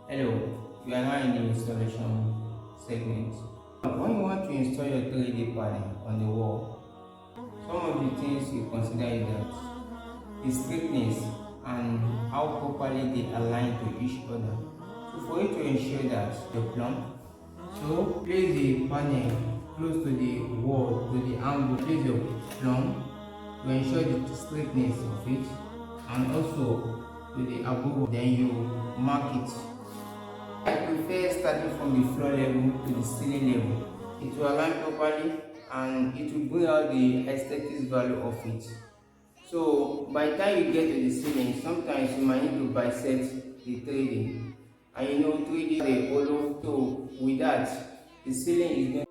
Hello, you are now in the installation segment. When you want to install your 3D panel on the wall, some of the things you consider is that the straighteness and how properly they align to each other. So for you to ensure that the plumb, so place the panel close to the wall, to the angle, place your plumb to ensure the straightness of it, and also to the above, then you mark it. I prefer starting from the floor level to the ceiling level. It will align properly and it will bring out the aesthetics value of it. So by the time you get to the ceiling, sometimes you might need to bisect the 3D. And 3D is a hollow, so with that, the ceiling is going